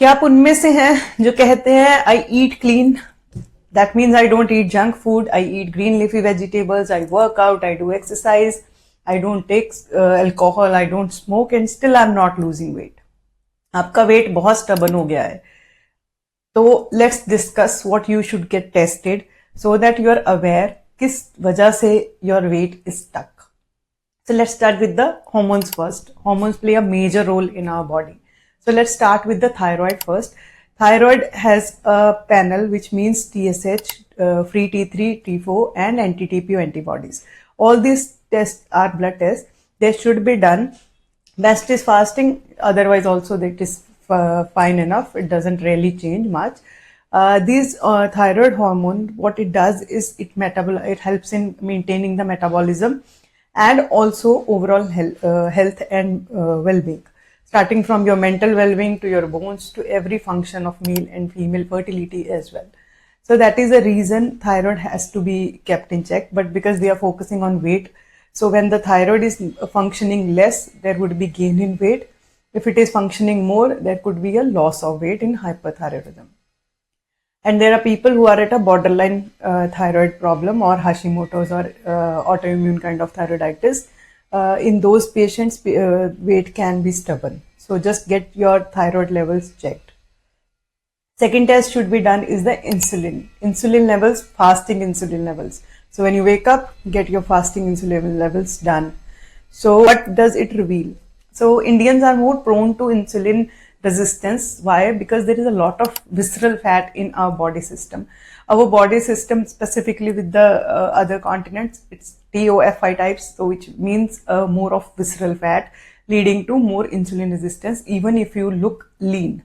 क्या आप उनमें से हैं जो कहते हैं आई ईट clean? That means I don't eat junk food, I eat green leafy vegetables, I work out, I do exercise, I don't take alcohol, I don't smoke and still I'm not losing weight. आपका weight बहुत stubborn हो गया है, तो let's discuss what you should get tested so that you are aware किस वजह से your weight is stuck. So let's start with the hormones first. Hormones play a major role in our body. So let's start with the thyroid first. Thyroid has a panel which means TSH, free T3, T4 and anti-TPO antibodies. All these tests are blood tests. They should be done. Best is fasting. Otherwise also that is fine enough. It doesn't really change much. These thyroid hormone, what it does is it helps in maintaining the metabolism and also overall health and well-being, starting from your mental well-being to your bones to every function of male and female fertility as well. So that is the reason thyroid has to be kept in check. But because we are focusing on weight, so when the thyroid is functioning less, there would be gain in weight. If it is functioning more, there could be a loss of weight in hyperthyroidism. And there are people who are at a borderline thyroid problem or Hashimoto's or autoimmune kind of thyroiditis. In those patients, weight can be stubborn. So just get your thyroid levels checked. Second test should be done is the insulin. Insulin levels, fasting insulin levels. So when you wake up, get your fasting insulin levels done. So what does it reveal? So Indians are more prone to insulin resistance. Why? Because there is a lot of visceral fat in our body system. Our body system, specifically with the other continents, it's TOFI types, so which means more of visceral fat, leading to more insulin resistance even if you look lean.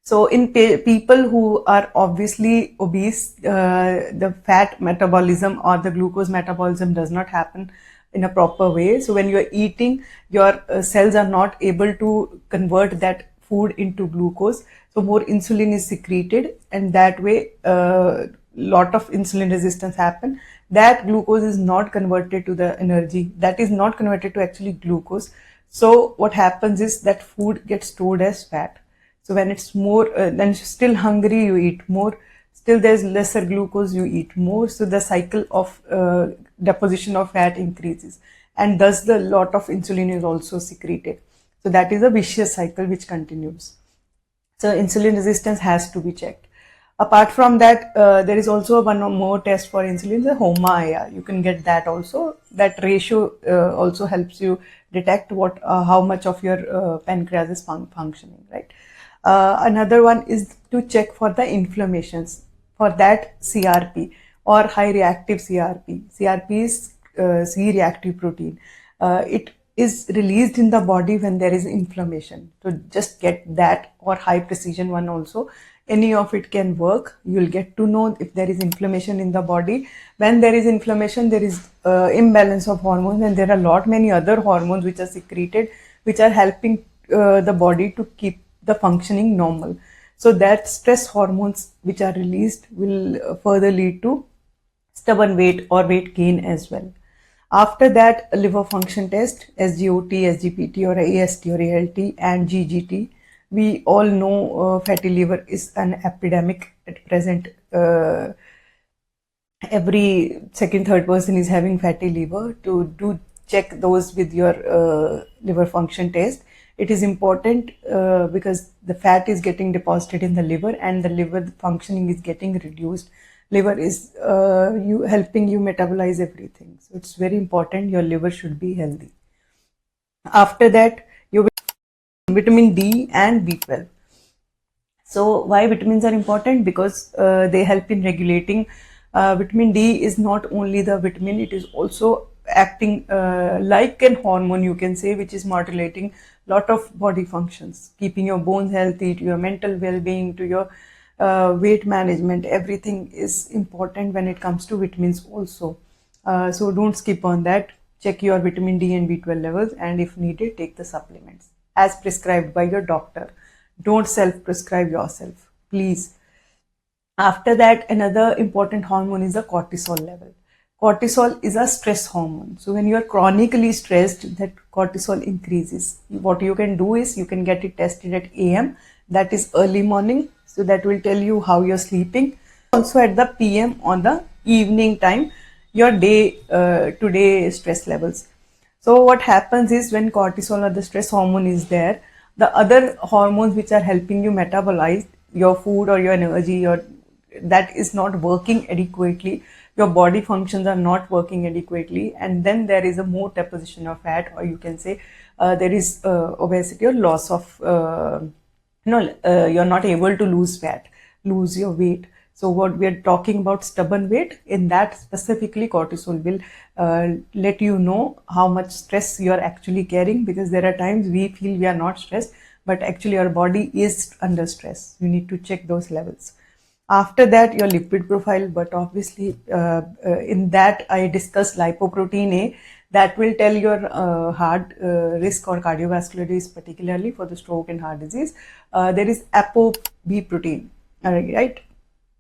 So in people who are obviously obese, the fat metabolism or the glucose metabolism does not happen in a proper way. So when you are eating, your cells are not able to convert that food into glucose. So more insulin is secreted, and that way lot of insulin resistance happen. That glucose is not converted to the energy. That is not converted to actually glucose. So what happens is that food gets stored as fat. So when it's more, then still hungry, you eat more. Still there's lesser glucose, you eat more. So the cycle of deposition of fat increases, and thus the lot of insulin is also secreted. So that is a vicious cycle which continues. So insulin resistance has to be checked. Apart from that, there is also one more test for insulin, the HOMA-IR. You can get that also. That ratio also helps you detect how much of your pancreas is functioning, right? Another one is to check for the inflammations. For that, CRP or high reactive CRP. CRP is C-reactive protein. It is released in the body when there is inflammation. So just get that, or high precision one also. Any of it can work. You'll get to know if there is inflammation in the body. When there is inflammation, there is imbalance of hormones, and there are many other hormones which are secreted, which are helping the body to keep the functioning normal. So that stress hormones which are released will further lead to stubborn weight or weight gain as well. After that, a liver function test, SGOT, SGPT or AST or ALT and GGT. We all know fatty liver is an epidemic at present. Every second, third person is having fatty liver. To do check those with your liver function test. It is important because the fat is getting deposited in the liver and the liver functioning is getting reduced. Liver is helping you metabolize everything. So it's very important your liver should be healthy. After that, your vitamin D and B12. So why vitamins are important? Because they help in regulating. Vitamin D is not only the vitamin, it is also acting like an hormone, you can say, which is modulating lot of body functions, keeping your bones healthy, to your mental well-being, to your weight management. Everything is important when it comes to vitamins also. So don't skip on that. Check your vitamin D and B12 levels, and if needed, take the supplements as prescribed by your doctor. Don't self-prescribe yourself, please. After that, another important hormone is the cortisol level. cortisol is a stress hormone. So when you are chronically stressed, that cortisol increases. What you can do is you can get it tested at AM, that is early morning. So that will tell you how you're sleeping. Also at the PM on the evening time, your day to day stress levels. So what happens is when cortisol or the stress hormone is there, the other hormones which are helping you metabolize your food or your energy or that is not working adequately, your body functions are not working adequately, and then there is a more deposition of fat, or you can say there is obesity or loss of you're not able to lose fat, lose your weight. So what we are talking about stubborn weight, in that specifically cortisol will let you know how much stress you are actually carrying, because there are times we feel we are not stressed, but actually our body is under stress. You need to check those levels. After that, your lipid profile, but obviously in that I discussed lipoprotein A, that will tell your heart risk or cardiovascular risk, particularly for the stroke and heart disease. There is ApoB protein, right?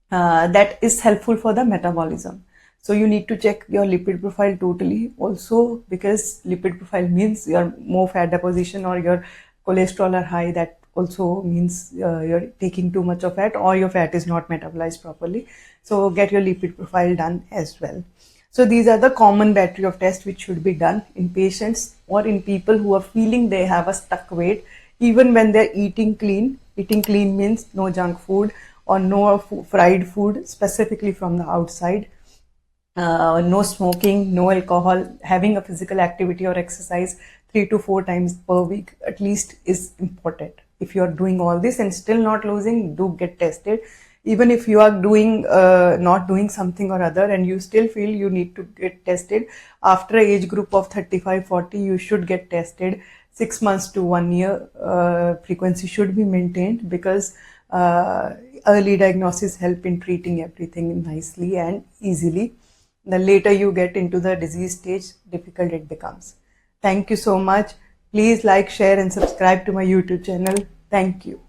That is helpful for the metabolism. So you need to check your lipid profile totally also, because lipid profile means your more fat deposition or your cholesterol are high. That also means you're taking too much of fat or your fat is not metabolized properly. So get your lipid profile done as well. So these are the common battery of tests which should be done in patients or in people who are feeling they have a stuck weight, even when they're eating clean. Eating clean means no junk food or no fried food specifically from the outside. No smoking, no alcohol, having a physical activity or exercise 3 to 4 times per week at least is important. If you are doing all this and still not losing, do get tested. Even if you are doing not doing something or other and you still feel you need to get tested, after age group of 35-40, you should get tested. 6 months to 1 year frequency should be maintained, because early diagnosis help in treating everything nicely and easily. The later you get into the disease stage, difficult it becomes. Thank you so much. Please like, share and subscribe to my YouTube channel. Thank you.